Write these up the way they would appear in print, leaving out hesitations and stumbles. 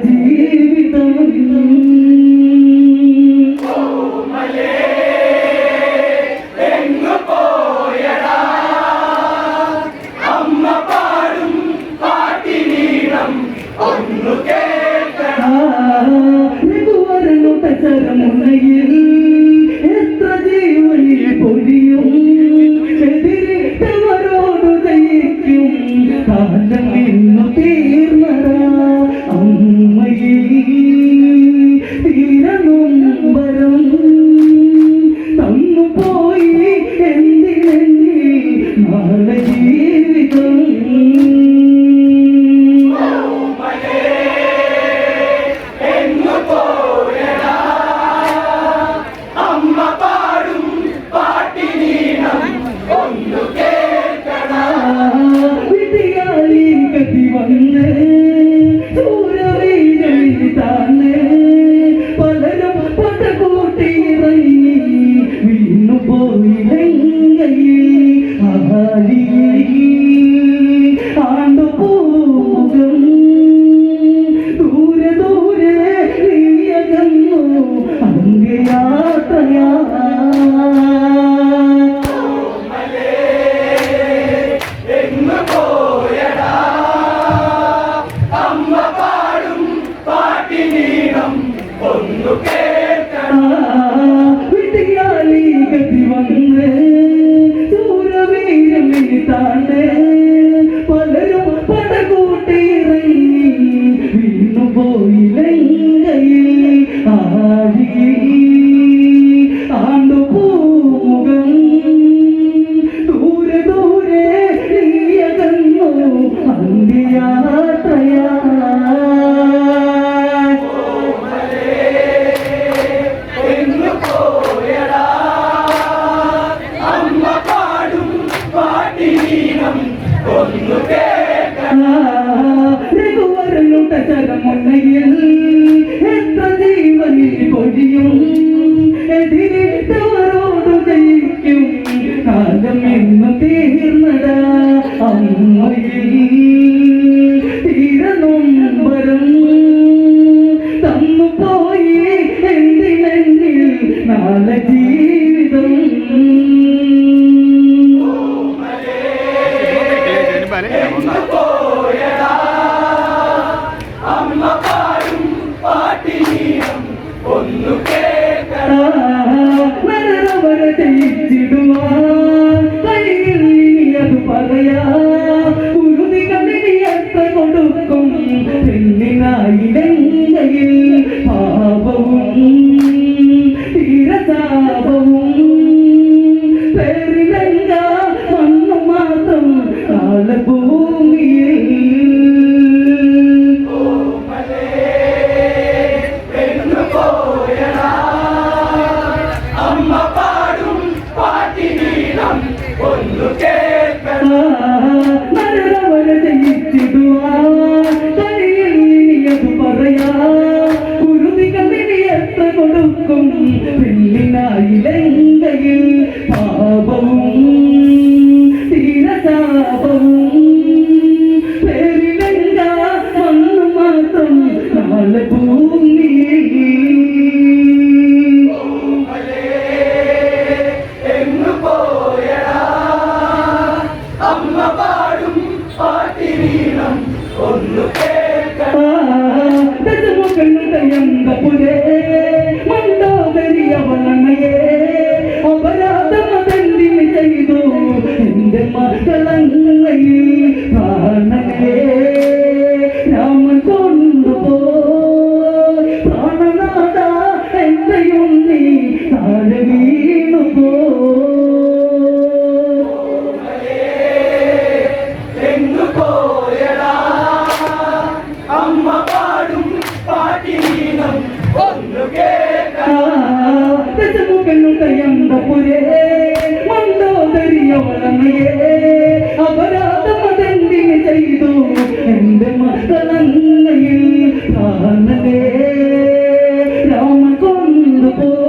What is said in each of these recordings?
ജീവിതം ചരമുനയിൽ എത്ര ജീവനിൽ പൊഴിയും എതിരിട്ടവരോട് ജയിക്കും കാലം ഇന്നു തീർന്നടാ അമ്മയിൽ തീരനൊമ്പരം തന്നു പോയി എന്തിനെങ്കിൽ നാളെ ജീവിതം പലരും പടകൂട്ടിയിറങ്ങി വീണു പോയില്ലെങ്കിൽ ആണ്ടുപോകും ദൂരെ ദൂരെ നീയകന്നു അന്ത്യയാത്രയാ പലരും പടകൂട്ടിയിറങ്ങി വീണു പോയില്ലെങ്കിൽ ആണ്ടുപോകും ദൂരെ ദൂരെ നീയകന്നു അന്ത്യയാത്രയാ ചരമുനയിൽ എത്ര ജീവനിൽ പൊഴിയും എതിരിട്ടവരോട് ജയിക്കും കാലം ഇന്നു തീർന്നടാ അമ്മയിൽ തീരനൊമ്പരം തന്നു പോയി എന്തിനെങ്കിൽ നാളെ ജീവിതം നരവരെ ജയിച്ചിടുവാൻ കയ്യിൽ ഇനിയത് പറയാ ഉരുതി കണ്ണിനിയത്ര കൊടുക്കും പെണ്ണിനായില്ലെങ്കിൽ പാപവും തീരതാപവും പേരിലല്ല മണ്ണു മാത്രം നാളെ ഭൂമിയിൽ നരവരെ ജയിച്ചിടുവാൻ കയ്യിൽ ഇനിയത് പറയാ ഉരുതി കണ്ണിനിയത്ര കൊടുക്കും പെണ്ണിനായില്ലെങ്കിൽ പാപവും തീരതാപവും പേരിലല്ല മണ്ണു മാത്രം നാളെ ഭൂമിയിൽ മണ്ടോദരിയവളണയേ അപരാധമതെന്തിന് ചെയ്തു എന്റെ മകളങ്ങയിൽ പ്രാണനേ രാമൻ കൊണ്ടുപോയി പ്രാണനാഥ എന്റെയും നീ താഴെ വീണുപോ മണ്ടോദരിയവളണയേ അപരാധമതെന്തിന് ചെയ്തു എന്റെ മകളങ്ങയിൽ പ്രാണനേ രാമൻ കൊണ്ടുപോയി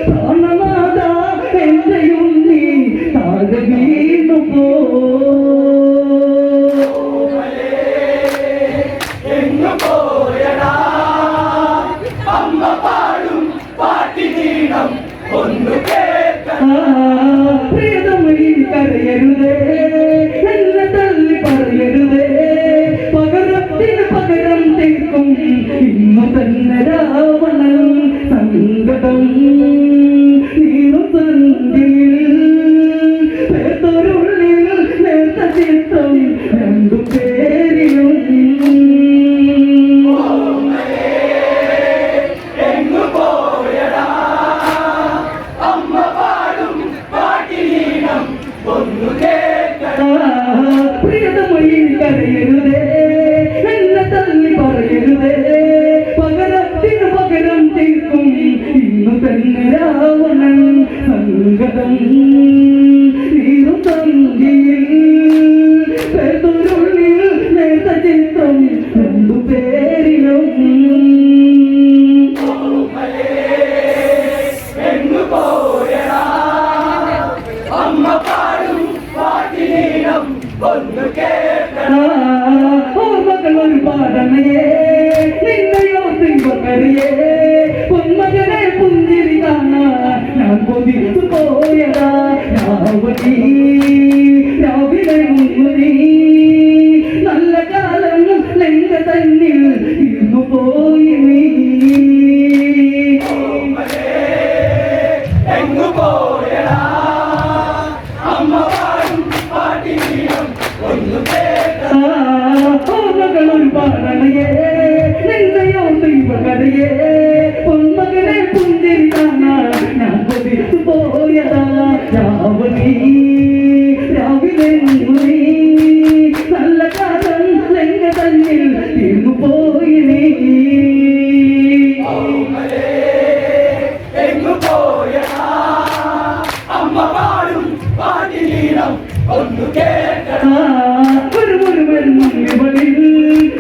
പ്രാണനാഥ എന്റെയും നീ താഴെ വീണുപോ പ്രിയതമയിൽ കരയരുതേ എന്നെ തള്ളി പറയരുതേ പകരത്തിന് പകരം തീർക്കും ഇന്നു തന്നെ രാവണൻ സങ്കടം നീളും സന്ധ്യയിൽ പേത്തൊരുള്ളിൽ നേർത്ത ചിത്രം രണ്ടു പേരിലും പ്രിയതമൊഴി കരയരുതേ എന്നെ തള്ളി പറയരുതേ പകരത്തിനു പകരം തീർക്കും ഇന്നു തന്നെ രാവണൻ സങ്കടം നീറും സന്ധ്യയിൽ പേത്തൊരുള്ളിൽ നേർത്ത ചിത്രം രണ്ടു പേരിലും ഓർമ്മകളൊരു പാടണയേ നിന്നെയോ ദൈവക്കറിയേ പൊന്മകനെ പുഞ്ചിരി കാണാൻ ഞാൻ കൊതിച്ചു പോയതാ രാവണി രാവിലെ മുങ്ങുനീ നല്ല കാലം ലങ്ക തന്നിൽ ഇരുന്നു പോയി നീ ഓർമ്മകളൊരു പാടണയേ നിന്നെയോ ദൈവകരയേ പൊന്മകനെ പുഞ്ചിരി കാണാൻ ഞാൻ കൊതിച്ചു പോയതാ രാവണി രാവിലെ മുങ്ങുനീ നല്ല കാലം ലങ്ക തന്നിൽ ഇരുന്നു പോയി നീ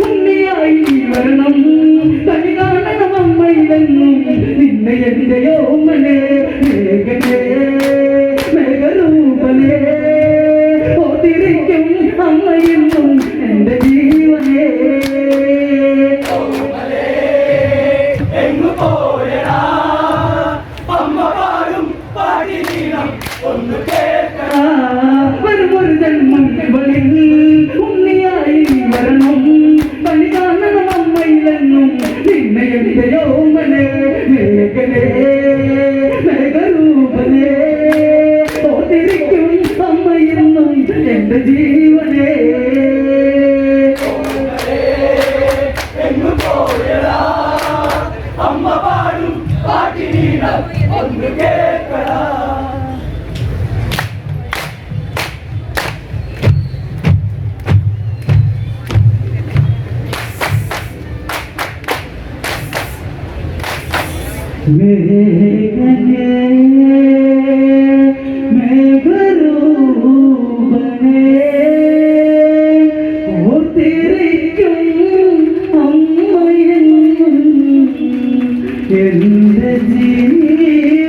ഉണ്ണിയായി വരണം കണി കാണണം അമ്മയിലെന്നും നിന്നെ എന്റെയോ മനെ മേഘനേ മേഘരൂപനേ ഓതിരിക്കും അമ്മയെന്നും എന്റെ ജീവനേ വരുമൊരു ജന്മം ഇവളിൽ ഉണ്ണിയായി വരണം പണി കാണണം അമ്മയിലെന്നും നിന്നെ എന്റെയോ മനെ മേഘനേ മേഘരൂപനേ ഓതിരിക്കും അമ്മയെന്നും എന്റെ ജീവനേ അമ്മ പാടും പാട്ടിനീണം ഒന്ന് കേൾക്കടാ മേഘനേ മേഘരൂപനേ ഓർത്തിരിക്കും അമ്മയെന്നും എന്റെ ജീവനേ